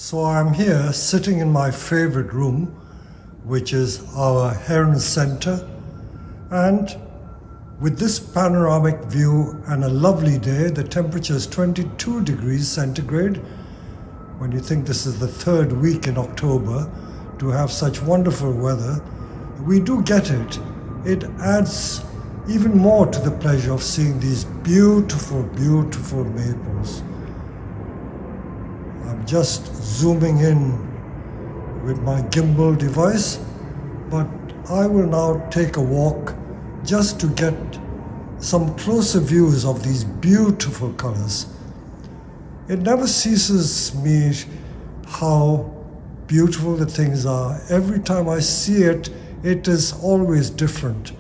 So I'm here sitting in my favorite room, which is our Heron Center, and with this panoramic view and a lovely day, the temperature is 22 degrees centigrade. When you think this is the third week in October, to have such wonderful weather, we do get it. It adds even more to the pleasure of seeing these beautiful, beautiful maples. I'm just zooming in with my gimbal device, but I will now take a walk just to get some closer views of these beautiful colors. It never ceases me how beautiful the things are. Every time I see it, it is always different.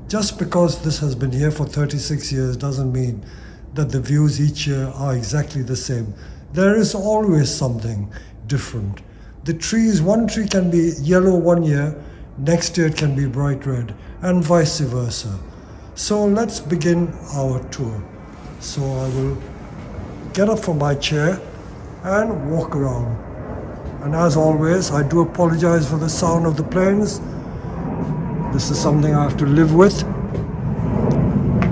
Just because this has been here for 36 years doesn't mean that the views each year are exactly the same. There is always something different. The trees, one tree can be yellow one year, next year it can be bright red, and vice versa. So let's begin our tour. So I will get up from my chair and walk around. And as always, I do apologize for the sound of the planes. This is something I have to live with.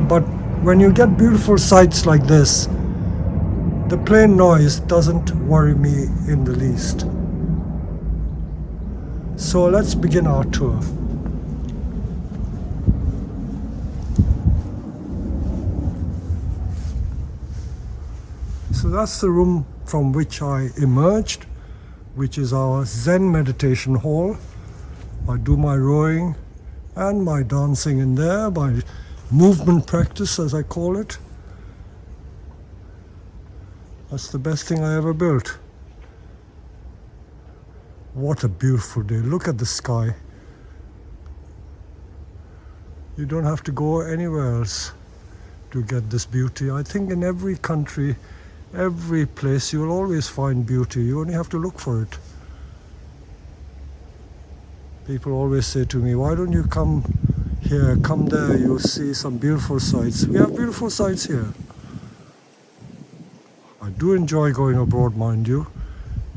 But when you get beautiful sights like this, the plane noise doesn't worry me in the least. So let's begin our tour. So that's the room from which I emerged, which is our Zen meditation hall. I do my rowing and my dancing in there, my movement practice as I call it. That's the best thing I ever built. What a beautiful day. Look at the sky. You don't have to go anywhere else to get this beauty. I think in every country, every place, you will always find beauty. You only have to look for it. People always say to me, why don't you come here, come there, you'll see some beautiful sights. We have beautiful sights here. I do enjoy going abroad, mind you,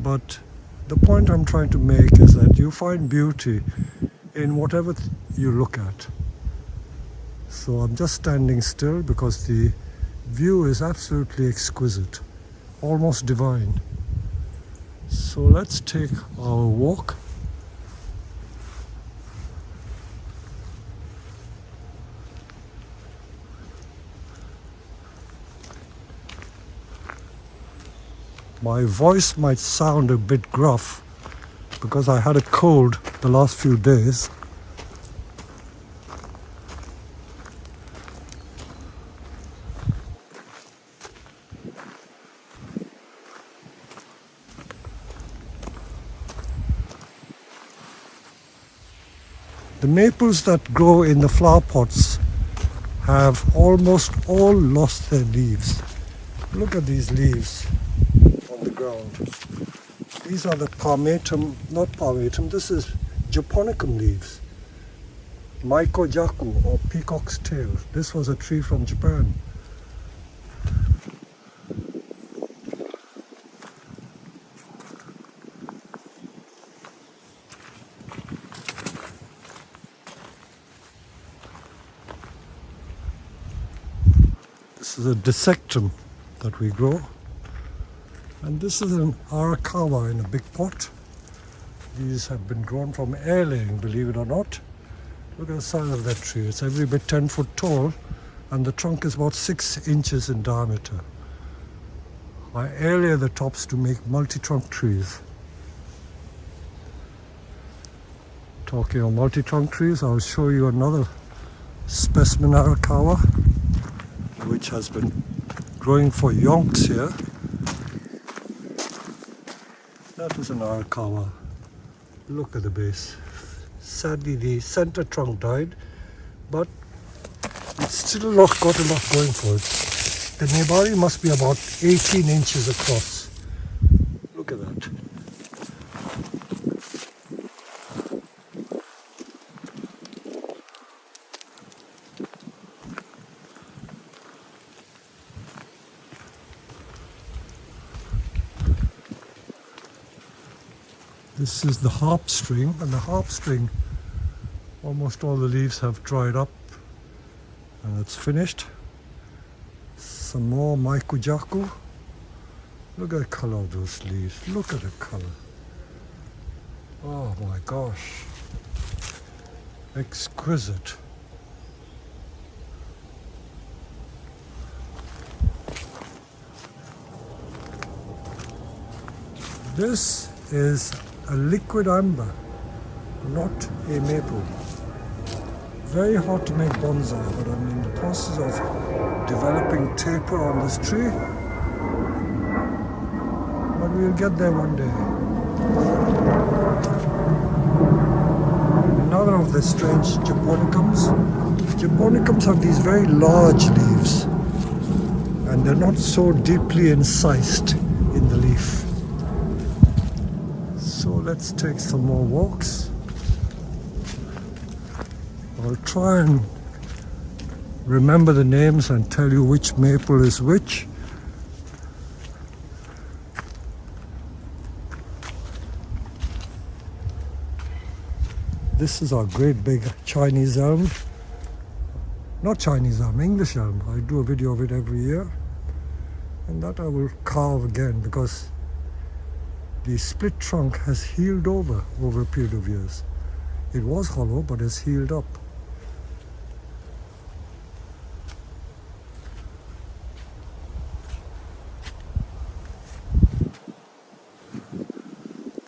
but the point I'm trying to make is that you find beauty in whatever you look at. So I'm just standing still because the view is absolutely exquisite, almost divine. So let's take our walk. My voice might sound a bit gruff because I had a cold the last few days. The maples that grow in the flower pots have almost all lost their leaves. Look at these leaves on the ground. These are the not palmatum, this is japonicum leaves. Maiko-jaku, or peacock's tail. This was a tree from Japan. This is a dissectum that we grow. And this is an arakawa in a big pot. These have been grown from air laying, believe it or not. Look at the size of that tree. It's every bit 10 foot tall, and the trunk is about 6 inches in diameter. I air lay the tops to make multi-trunk trees. Talking of multi-trunk trees, I'll show you another specimen arakawa, which has been growing for yonks here. That is an arakawa. Look at the base. Sadly, the center trunk died, but it's still got a lot going for it. The nebari must be about 18 inches across. Look at that. This is the harp string, and the harp string, almost all the leaves have dried up and it's finished. Some more Maikujaku. Look at the color of those leaves. Look at the color. Oh my gosh. Exquisite. This is a liquid amber, not a maple. Very hard to make bonsai, but I'm in the process of developing taper on this tree. But we'll get there one day. Another of the strange japonicums. Japonicums have these very large leaves, and they're not so deeply incised in the leaf. So let's take some more walks. I'll try and remember the names and tell you which maple is which. This is our great big Chinese elm. Not Chinese elm, English elm. I do a video of it every year. And that I will carve again because the split trunk has healed over a period of years. It was hollow, but has healed up.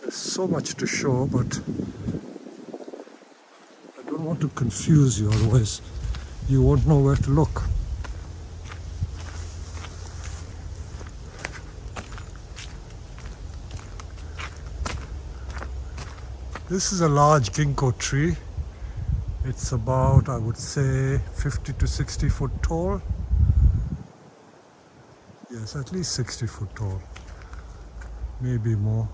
There's so much to show, but I don't want to confuse you, otherwise you won't know where to look. This is a large ginkgo tree. It's about, I would say, 50 to 60 foot tall. Yes, at least 60 foot tall, maybe more.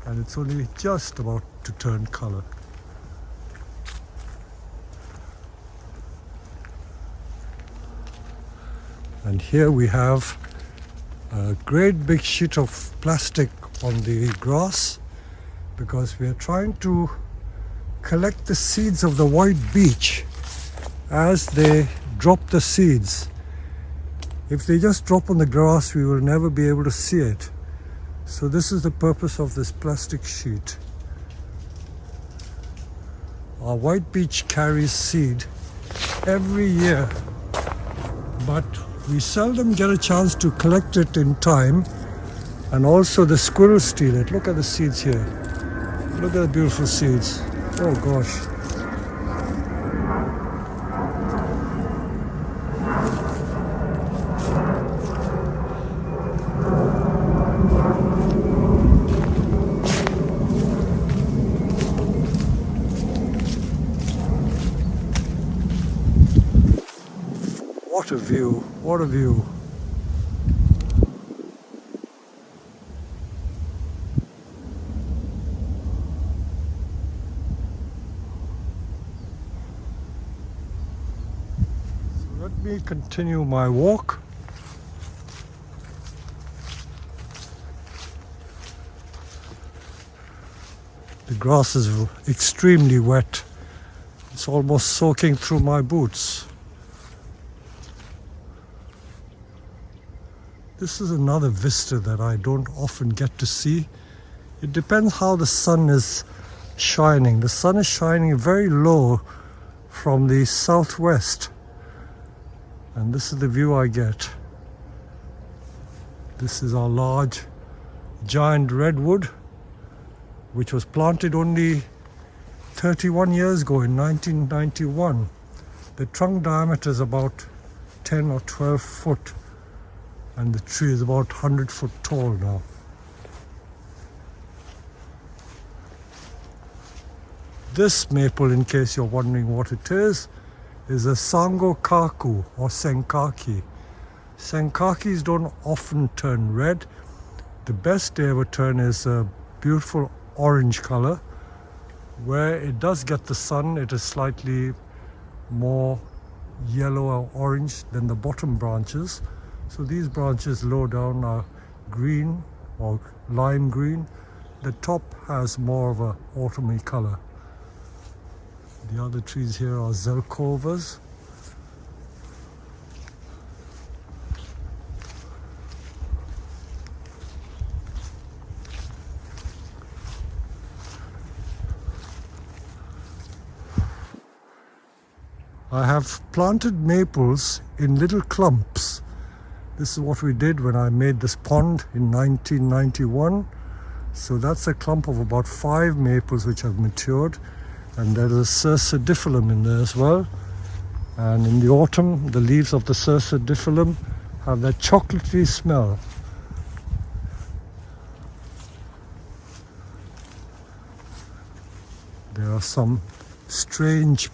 And it's only just about to turn color. And here we have a great big sheet of plastic on the grass, because we are trying to collect the seeds of the white beech as they drop the seeds. If they just drop on the grass, we will never be able to see it. So this is the purpose of this plastic sheet. Our white beech carries seed every year, but we seldom get a chance to collect it in time, and also the squirrels steal it. Look at the seeds here. Look at the beautiful seeds. Oh gosh. What a view, what a view. Let me continue my walk. The grass is extremely wet. It's almost soaking through my boots. This is another vista that I don't often get to see. It depends how the sun is shining. The sun is shining very low from the southwest. And this is the view I get. This is our large giant redwood, which was planted only 31 years ago in 1991. The trunk diameter is about 10 or 12 foot, and the tree is about 100 foot tall now. This maple, in case you're wondering what it is a sangokaku or senkaki. Senkakis don't often turn red. The best they ever turn is a beautiful orange color. Where it does get the sun, it is slightly more yellow or orange than the bottom branches. So these branches low down are green or lime green, The top has more of a autumny color. The other trees here are zelkovas. I have planted maples in little clumps. This is what we did when I made this pond in 1991. So that's a clump of about 5 maples which have matured, and there is a cercidifilum in there as well. And in the autumn, the leaves of the cercidifilum have that chocolatey smell. There are some strange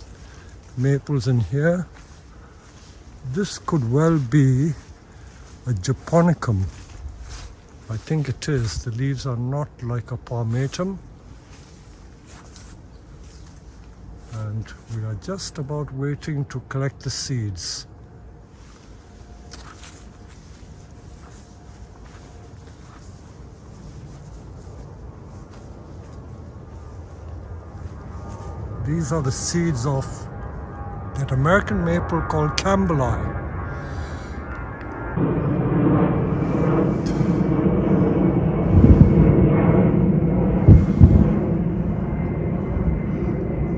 maples in here. This could well be a japonicum. I think it is. The leaves are not like a palmatum. And we are just about waiting to collect the seeds. These are the seeds of that American maple called Campbelli.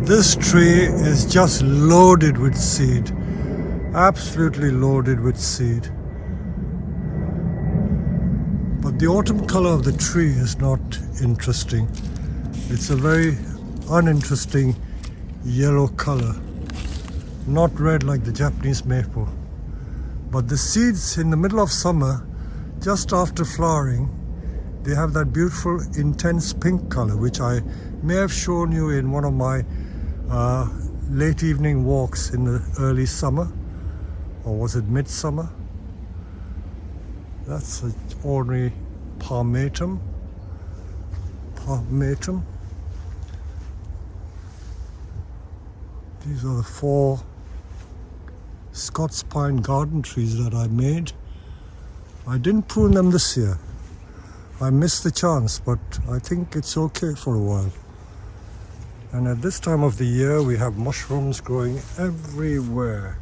This tree is just loaded with seed, absolutely loaded with seed. But the autumn color of the tree is not interesting. It's a very uninteresting yellow color. Not red like the Japanese maple. But the seeds in the middle of summer, just after flowering, they have that beautiful intense pink color, which I may have shown you in one of my late evening walks in the early summer, or was it midsummer? That's an ordinary palmatum. These are the 4 Scots pine garden trees that I made. I didn't prune them this year. I missed the chance, but I think it's okay for a while. And at this time of the year, we have mushrooms growing everywhere.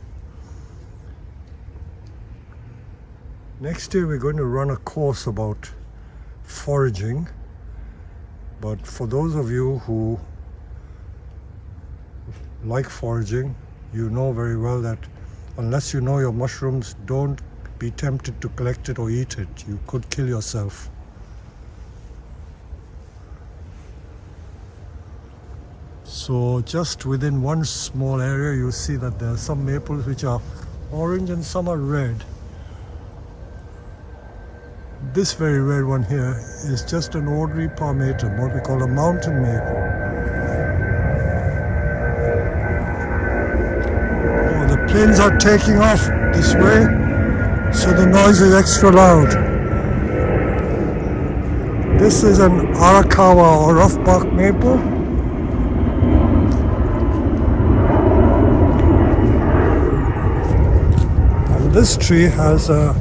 Next year, we're going to run a course about foraging. But for those of you who like foraging, you know very well that unless you know your mushrooms, don't be tempted to collect it or eat it. You could kill yourself. So just within one small area, you see that there are some maples which are orange and some are red. This very red one here is just an ordinary palmatum, what we call a mountain maple. Oh, the planes are taking off this way, so the noise is extra loud. This is an Arakawa or rough bark maple. And this tree has a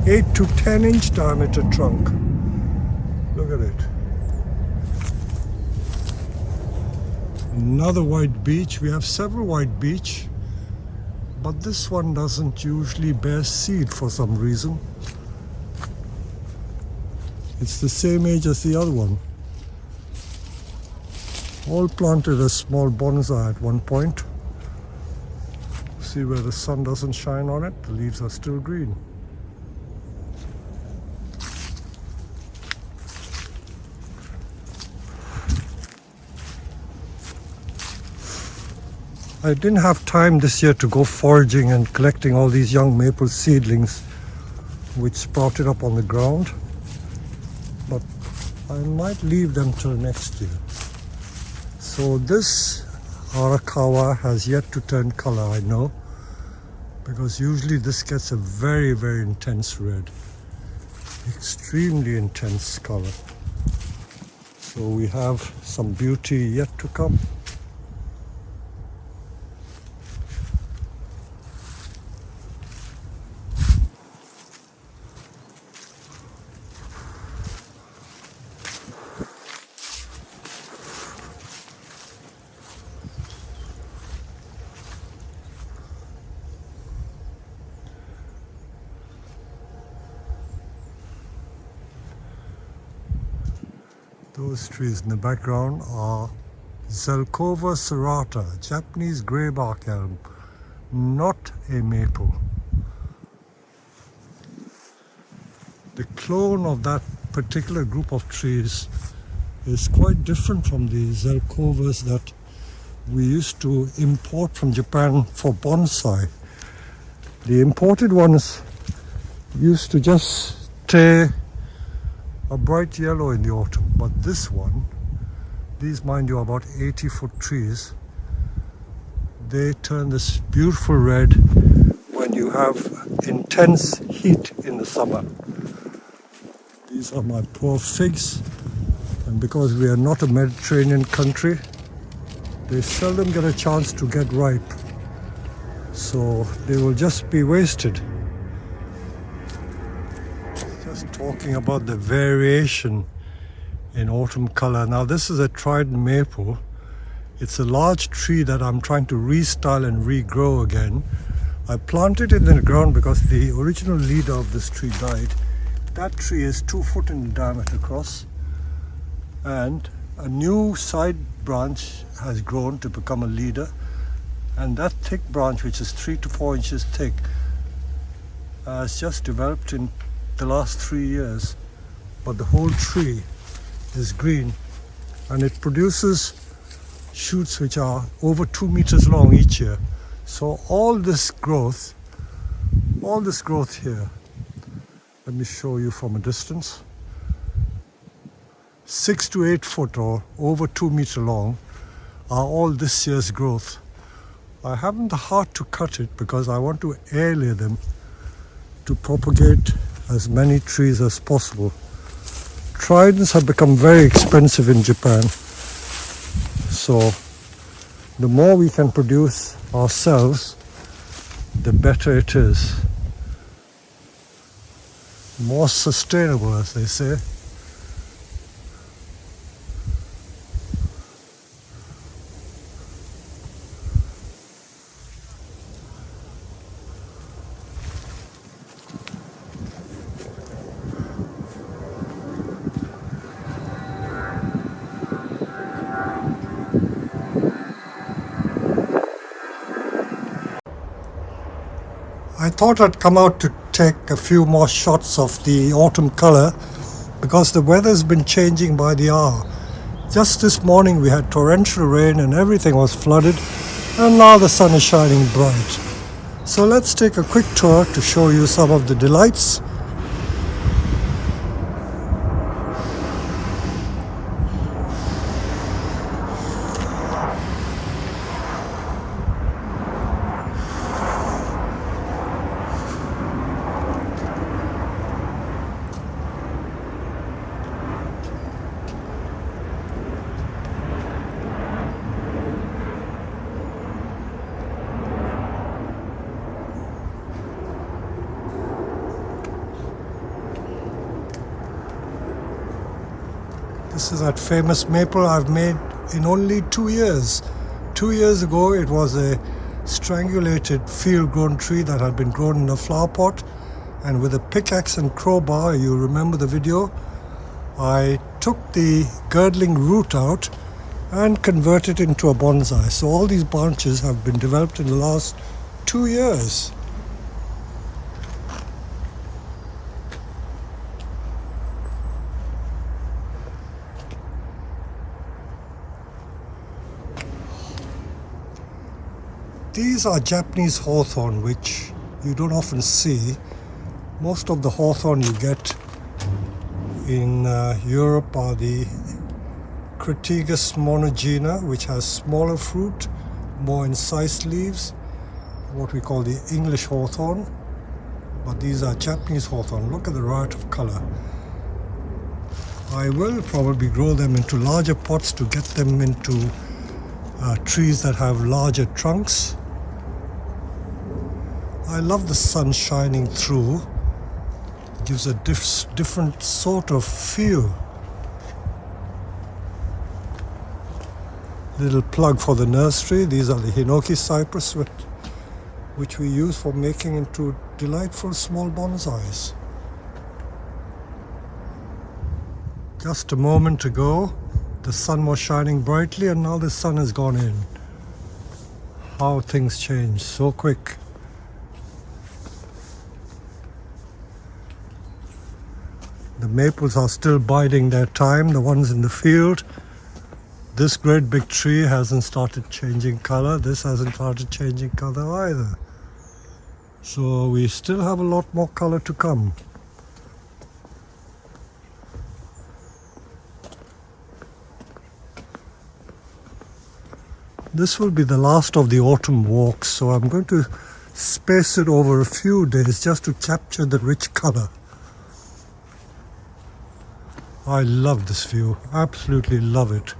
8 to 10 inch diameter trunk. Look at it. Another white beech. We have several white beech, but this one doesn't usually bear seed for some reason. It's the same age as the other one. All planted as small bonsai at one point. See where the sun doesn't shine on it? The leaves are still green. I didn't have time this year to go foraging and collecting all these young maple seedlings which sprouted up on the ground, but I might leave them till next year. So this Arakawa has yet to turn color, I know, because usually this gets a very, very intense red, extremely intense color. So we have some beauty yet to come. Those trees in the background are Zelkova serrata, Japanese greybark elm, not a maple. The clone of that particular group of trees is quite different from the Zelkovas that we used to import from Japan for bonsai. The imported ones used to just stay a bright yellow in the autumn, but this one, these mind you are about 80-foot trees, they turn this beautiful red when you have intense heat in the summer. These are my poor figs, and because we are not a Mediterranean country, they seldom get a chance to get ripe, so they will just be wasted. Just talking about the variation in autumn color. Now this is a trident maple. It's a large tree that I'm trying to restyle and regrow again. I planted it in the ground because the original leader of this tree died. That tree is 2 foot in diameter across, and a new side branch has grown to become a leader, and that thick branch, which is 3 to 4 inches thick, has just developed in the last 3 years, but the whole tree is green and it produces shoots which are over 2 meters long each year. So all this growth here, let me show you from a distance, 6 to 8 foot or over 2 meter long, are all this year's growth. I haven't the heart to cut it because I want to air layer them to propagate as many trees as possible. Tridents have become very expensive in Japan, so the more we can produce ourselves, the better it is. More sustainable, as they say. I thought I'd come out to take a few more shots of the autumn color because the weather's been changing by the hour. Just this morning we had torrential rain and everything was flooded, and now the sun is shining bright. So let's take a quick tour to show you some of the delights. This is that famous maple I've made in only 2 years. 2 years ago it was a strangulated field-grown tree that had been grown in a flower pot, and with a pickaxe and crowbar, you remember the video, I took the girdling root out and converted it into a bonsai. So all these branches have been developed in the last 2 years. These are Japanese hawthorn, which you don't often see. Most of the hawthorn you get in Europe are the Crataegus monogyna, which has smaller fruit, more incised leaves, what we call the English hawthorn. But these are Japanese hawthorn. Look at the riot of color. I will probably grow them into larger pots to get them into trees that have larger trunks. I love the sun shining through. It gives a different sort of feel. Little plug for the nursery. These are the hinoki cypress which we use for making into delightful small bonsais. Just a moment ago, the sun was shining brightly and now the sun has gone in. How things change so quick. The maples are still biding their time, the ones in the field. This great big tree hasn't started changing color. This hasn't started changing color either. So we still have a lot more color to come. This will be the last of the autumn walks, so I'm going to space it over a few days just to capture the rich color. I love this view, absolutely love it.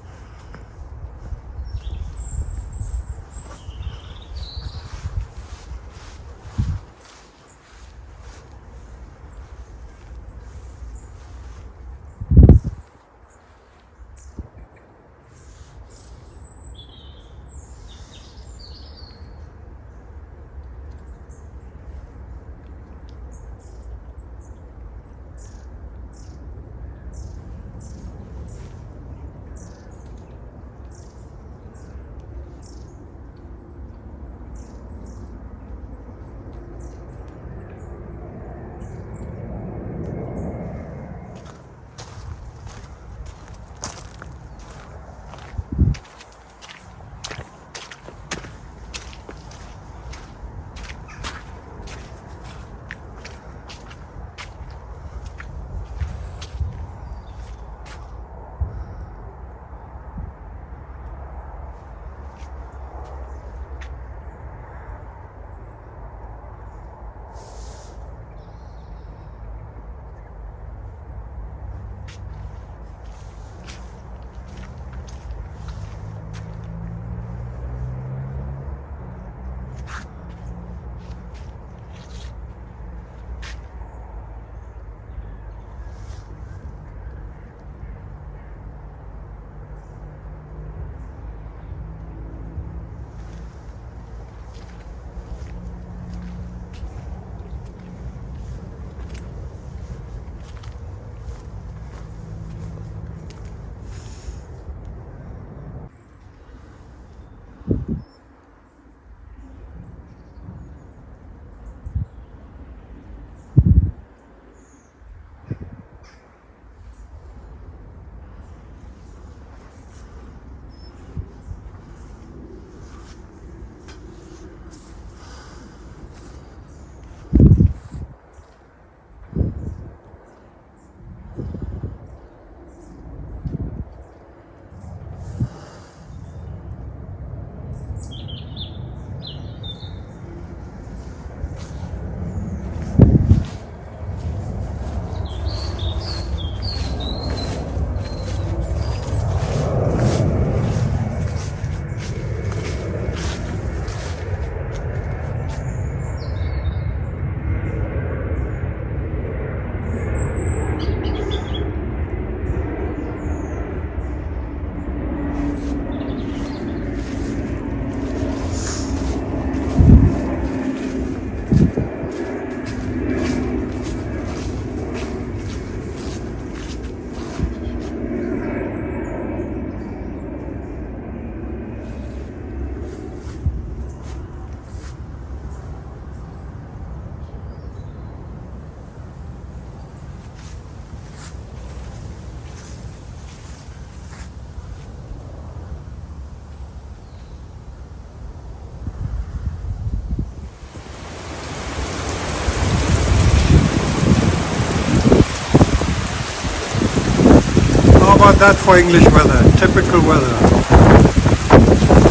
about that for English weather? Typical weather.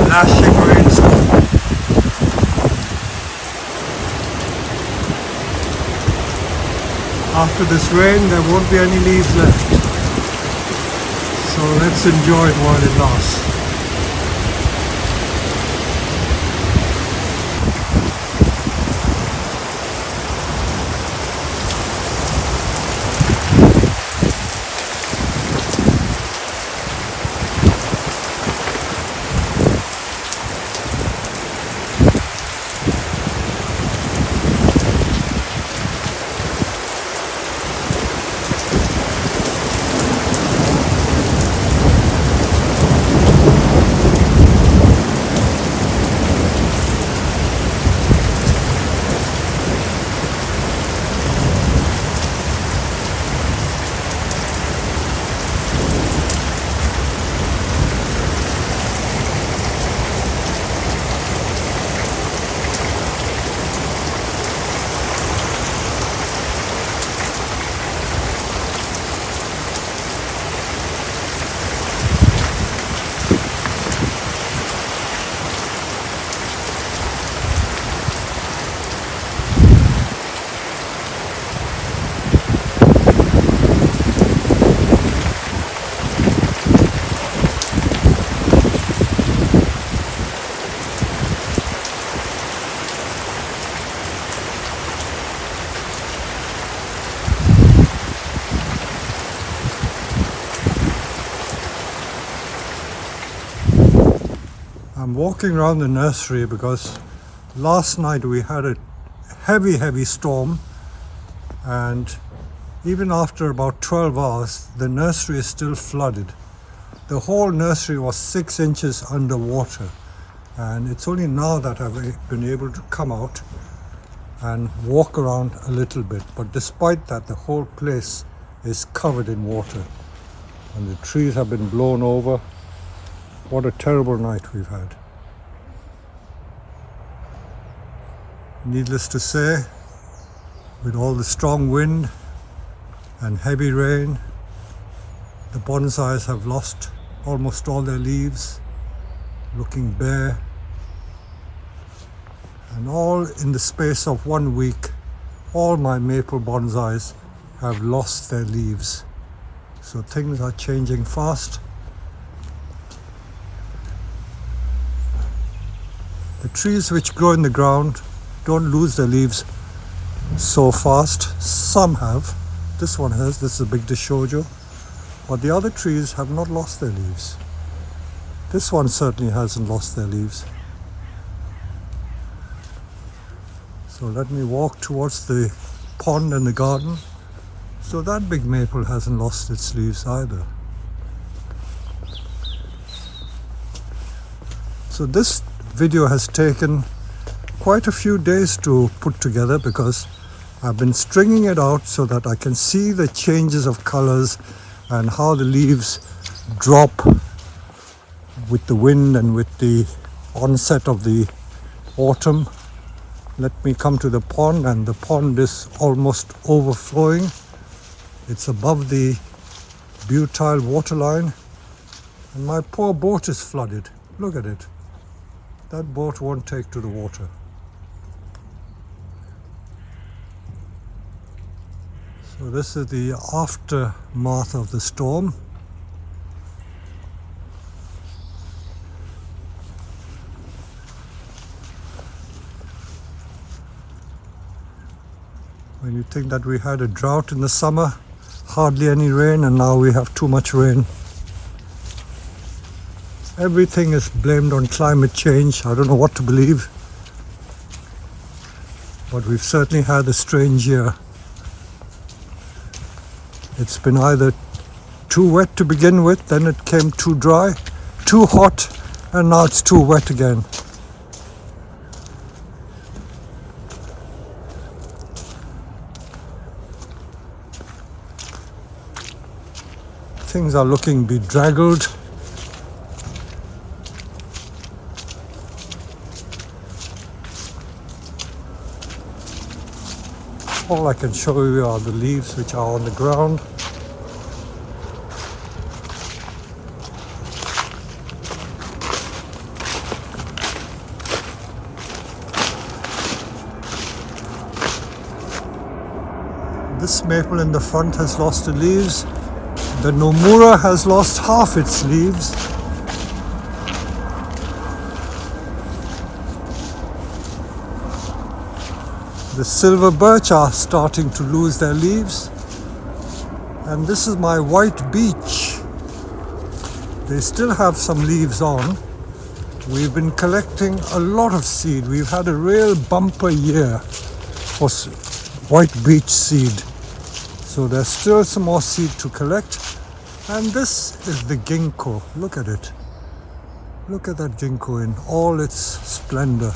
Lashing rainstorm. After this rain, there won't be any leaves left. So let's enjoy it while it lasts. I'm walking around the nursery because last night we had a heavy storm, and even after about 12 hours the nursery is still flooded. The whole nursery was 6 inches underwater, and it's only now that I've been able to come out and walk around a little bit. But despite that, the whole place is covered in water and the trees have been blown over. What a terrible night we've had. Needless to say, with all the strong wind and heavy rain, the bonsais have lost almost all their leaves, looking bare. And all in the space of 1 week, all my maple bonsais have lost their leaves. So things are changing fast. The trees which grow in the ground don't lose their leaves so fast. Some have. This one has. This is a big Dishojo. But the other trees have not lost their leaves. This one certainly hasn't lost their leaves. So let me walk towards the pond and the garden. So that big maple hasn't lost its leaves either. So this video has taken quite a few days to put together because I've been stringing it out so that I can see the changes of colors and how the leaves drop with the wind and with the onset of the autumn. Let me come to the pond, and the pond is almost overflowing. It's above the butyl waterline, and my poor boat is flooded. Look at it. That boat won't take to the water. So this is the aftermath of the storm. When you think that we had a drought in the summer, hardly any rain, and now we have too much rain. Everything is blamed on climate change. I don't know what to believe, but we've certainly had a strange year. It's been either too wet to begin with, then it came too dry, too hot, and now it's too wet again. Things are looking bedraggled. All I can show you are the leaves which are on the ground. This maple in the front has lost the leaves. The Nomura has lost half its leaves. The silver birch are starting to lose their leaves. And this is my white beech. They still have some leaves on. We've been collecting a lot of seed. We've had a real bumper year for white beech seed. So there's still some more seed to collect. And this is the ginkgo. Look at it. Look at that ginkgo in all its splendor.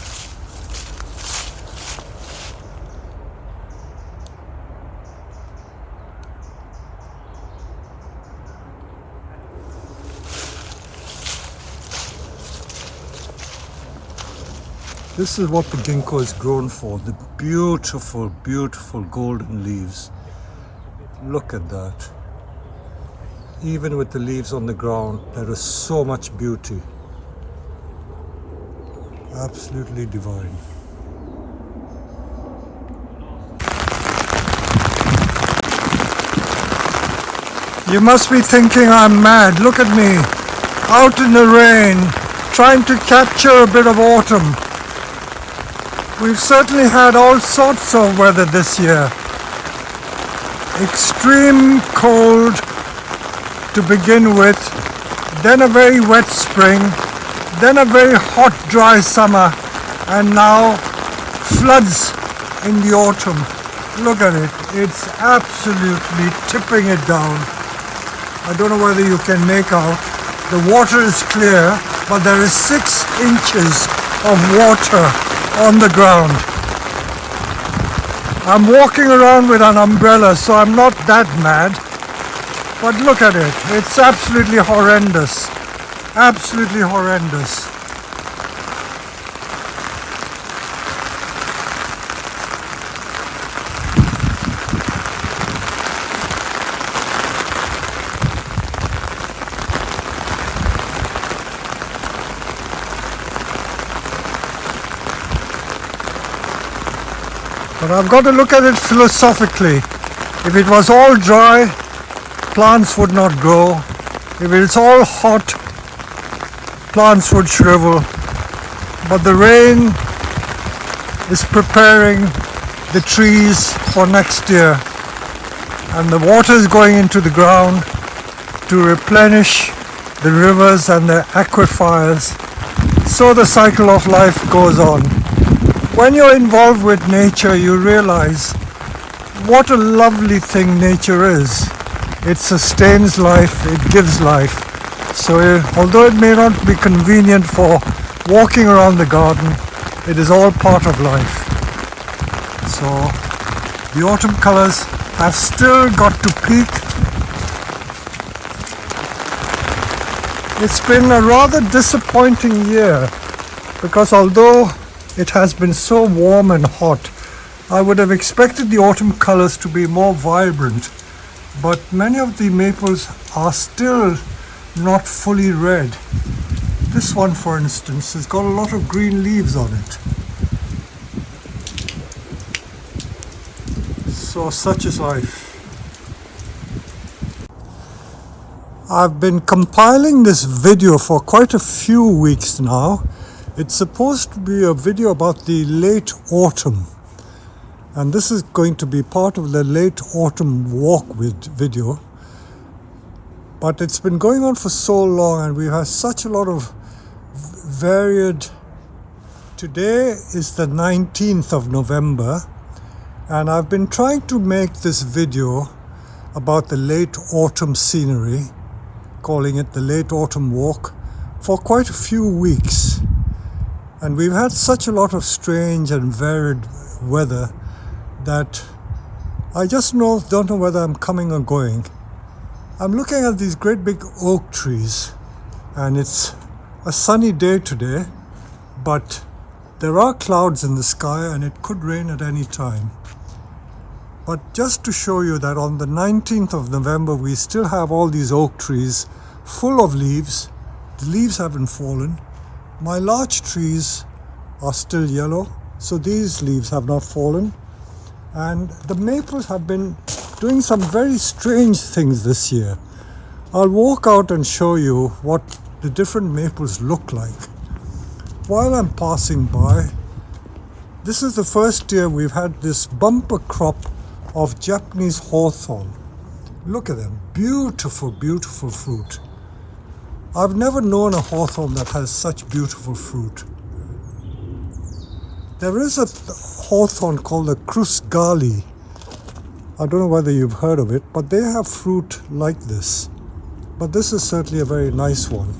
This is what the ginkgo is grown for, the beautiful, beautiful golden leaves. Look at that. Even with the leaves on the ground, there is so much beauty. Absolutely divine. You must be thinking I'm mad. Look at me, out in the rain, trying to capture a bit of autumn. We've certainly had all sorts of weather this year. Extreme cold to begin with, then a very wet spring, then a very hot, dry summer, and now floods in the autumn. Look at it. It's absolutely tipping it down. I don't know whether you can make out. The water is clear, but there is 6 inches of water on the ground. I'm walking around with an umbrella, so I'm not that mad. But look at it. It's absolutely horrendous. Absolutely horrendous. But I've got to look at it philosophically. If it was all dry, plants would not grow. If it's all hot, plants would shrivel. But the rain is preparing the trees for next year. And the water is going into the ground to replenish the rivers and the aquifers. So the cycle of life goes on. When you're involved with nature, you realize what a lovely thing nature is. It sustains life, it gives life. So although it may not be convenient for walking around the garden, it is all part of life. So the autumn colors have still got to peak. It's been a rather disappointing year because although it has been so warm and hot, I would have expected the autumn colors to be more vibrant, but many of the maples are still not fully red. This one, for instance, has got a lot of green leaves on it. So such is life. I've been compiling this video for quite a few weeks now. It's supposed to be a video about the late autumn, and this is going to be part of the late autumn walk video. But it's been going on for so long, and we've had such a lot of varied. Today is the 19th of November, and I've been trying to make this video about the late autumn scenery, calling it the late autumn walk, for quite a few weeks. And we've had such a lot of strange and varied weather that I just don't know whether I'm coming or going. I'm looking at these great big oak trees, and it's a sunny day today, but there are clouds in the sky and it could rain at any time. But just to show you that on the 19th of November we still have all these oak trees full of leaves. The leaves haven't fallen. My large trees are still yellow, so these leaves have not fallen. And the maples have been doing some very strange things this year. I'll walk out and show you what the different maples look like. While I'm passing by, this is the first year we've had this bumper crop of Japanese hawthorn. Look at them, beautiful, beautiful fruit. I've never known a hawthorn that has such beautiful fruit. There is a hawthorn called the Krusgali. I don't know whether you've heard of it, but they have fruit like this. But this is certainly a very nice one.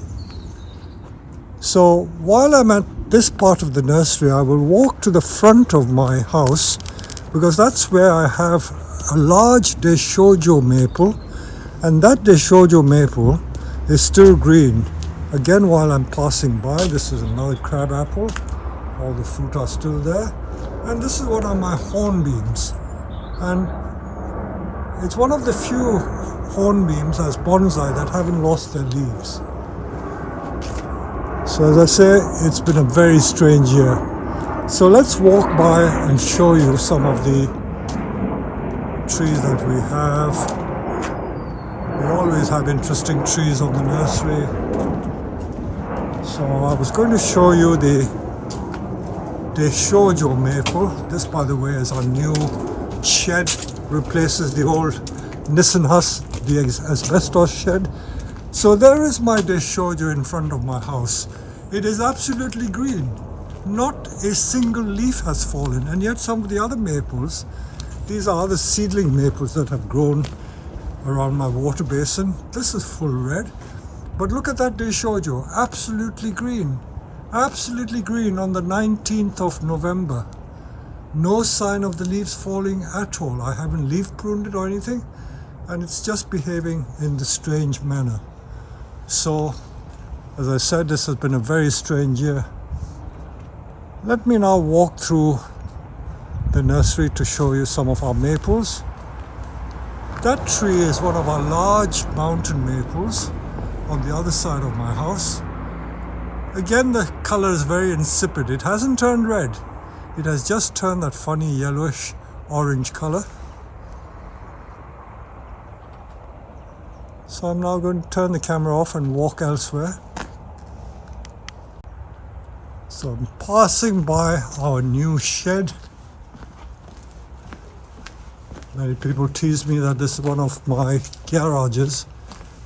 So while I'm at this part of the nursery, I will walk to the front of my house because that's where I have a large Deshojo maple, and that Deshojo maple is still green. Again, while I'm passing by, this is another crab apple. All the fruit are still there. And this is one of my hornbeams. And it's one of the few hornbeams as bonsai that haven't lost their leaves. So as I say, it's been a very strange year. So let's walk by and show you some of the trees that we have. We always have interesting trees on the nursery. So I was going to show you the Deshojo maple. This, by the way, is our new shed, replaces the old Nissen Hus, the asbestos shed. So there is my Deshojo in front of my house. It is absolutely green. Not a single leaf has fallen, and yet some of the other maples, these are the seedling maples that have grown around my water basin. This is full red, but look at that Deishojo, absolutely green on the 19th of November. No sign of the leaves falling at all. I haven't leaf pruned it or anything, and it's just behaving in this strange manner. So, as I said, this has been a very strange year. Let me now walk through the nursery to show you some of our maples. That tree is one of our large mountain maples on the other side of my house. Again, the color is very insipid. It hasn't turned red. It has just turned that funny yellowish orange color. So I'm now going to turn the camera off and walk elsewhere. So I'm passing by our new shed. Many people tease me that this is one of my garages.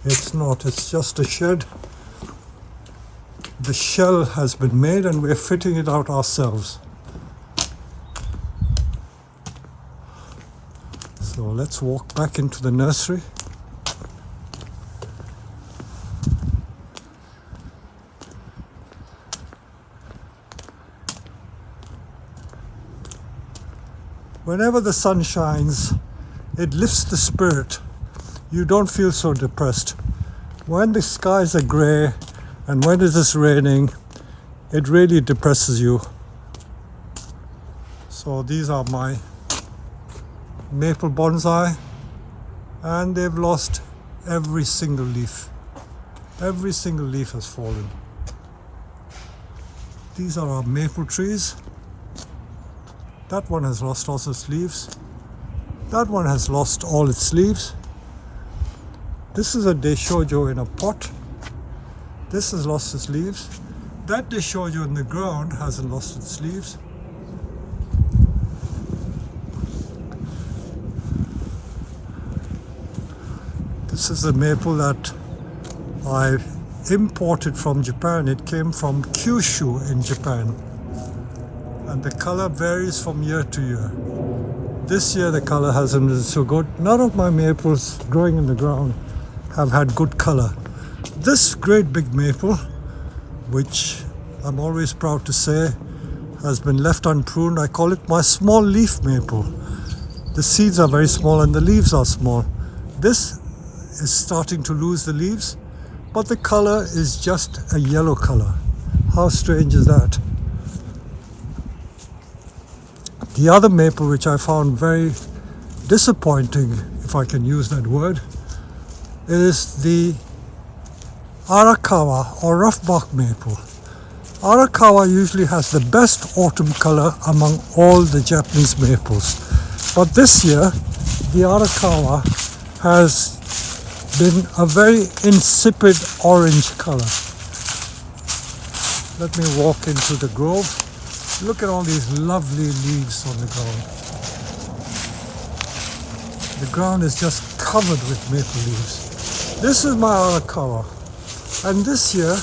It's not, it's just a shed. The shell has been made and we're fitting it out ourselves. So let's walk back into the nursery. Whenever the sun shines, it lifts the spirit. You don't feel so depressed. When the skies are grey and when it is raining, it really depresses you. So these are my maple bonsai, and they've lost every single leaf. Every single leaf has fallen. These are our maple trees. That one has lost all its leaves. That one has lost all its leaves. This is a Deishojo in a pot. This has lost its leaves. That Deishojo in the ground hasn't lost its leaves. This is a maple that I imported from Japan. It came from Kyushu in Japan. And the color varies from year to year. This year the color hasn't been so good. None of my maples growing in the ground have had good color. This great big maple, which I'm always proud to say has been left unpruned, I call it my small leaf maple. The seeds are very small and the leaves are small. This is starting to lose the leaves, but the color is just a yellow color. How strange is that? The other maple, which I found very disappointing, if I can use that word, is the Arakawa or rough bark maple. Arakawa usually has the best autumn color among all the Japanese maples. But this year, the Arakawa has been a very insipid orange color. Let me walk into the grove. Look at all these lovely leaves on the ground. The ground is just covered with maple leaves. This is my Arakawa, and this year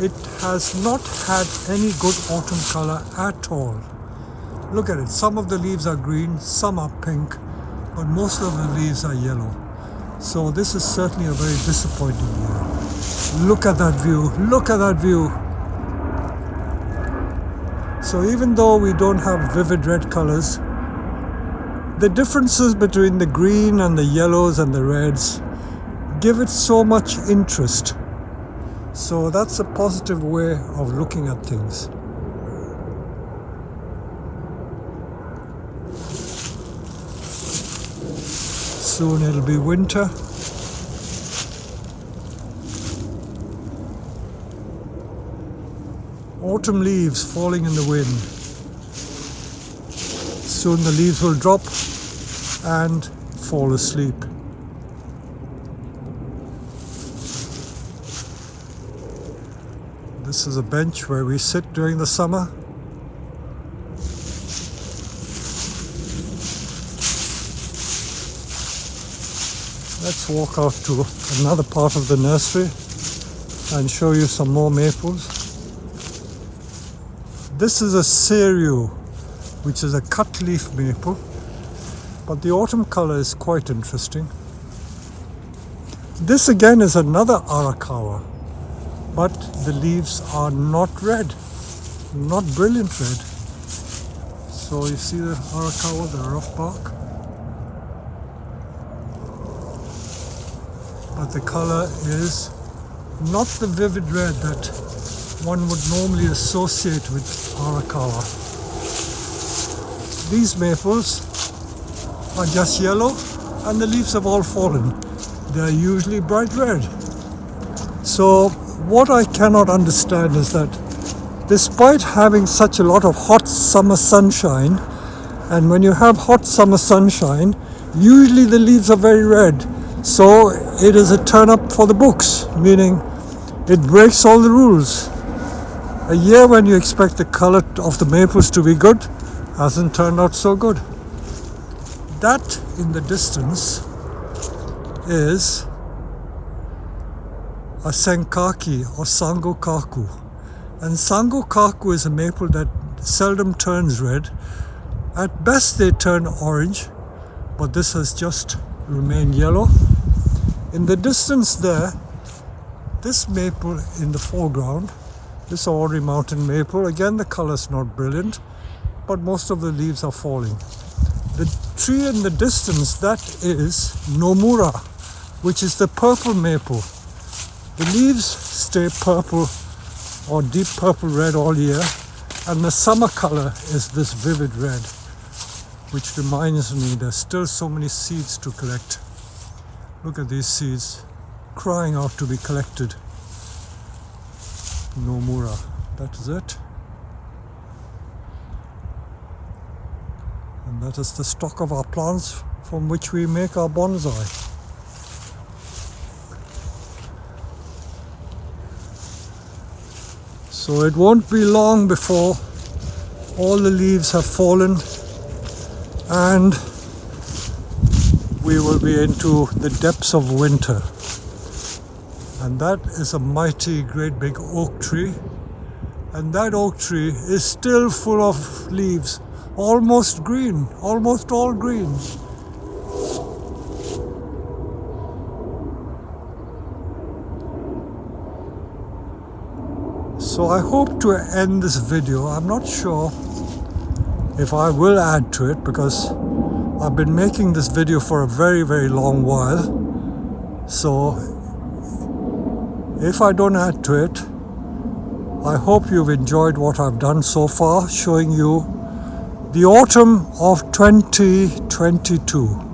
it has not had any good autumn color at all. Look at it, some of the leaves are green, some are pink, but most of the leaves are yellow. So this is certainly a very disappointing year. Look at that view, look at that view. So even though we don't have vivid red colors, the differences between the green and the yellows and the reds give it so much interest. So that's a positive way of looking at things. Soon it'll be winter. Autumn leaves falling in the wind. Soon the leaves will drop and fall asleep. This is a bench where we sit during the summer. Let's walk out to another part of the nursery and show you some more maples. This is a cereal, which is a cut leaf maple, but the autumn color is quite interesting. This again is another Arakawa, but the leaves are not red, not brilliant red. So you see the Arakawa, the rough bark, but the color is not the vivid red that one would normally associate with Arakawa. These maples are just yellow and the leaves have all fallen. They are usually bright red. So what I cannot understand is that despite having such a lot of hot summer sunshine, and when you have hot summer sunshine, usually the leaves are very red. So it is a turn up for the books, meaning it breaks all the rules. A year when you expect the color of the maples to be good hasn't turned out so good. That in the distance is a Senkaki or Sangokaku. And Sangokaku is a maple that seldom turns red. At best they turn orange, but this has just remained yellow. In the distance there, this maple in the foreground, this ordinary mountain maple, again the color is not brilliant, but most of the leaves are falling. The tree in the distance, that is Nomura, which is the purple maple. The leaves stay purple or deep purple red all year, and the summer color is this vivid red, which reminds me there's still so many seeds to collect. Look at these seeds crying out to be collected. Nomura, that is it. And that is the stock of our plants from which we make our bonsai. So it won't be long before all the leaves have fallen and we will be into the depths of winter. And that is a mighty great big oak tree, and that oak tree is still full of leaves, almost green, almost all green. So I hope to end this video. I'm not sure if I will add to it because I've been making this video for a very, very long while. So if I don't add to it, I hope you've enjoyed what I've done so far, showing you the autumn of 2022.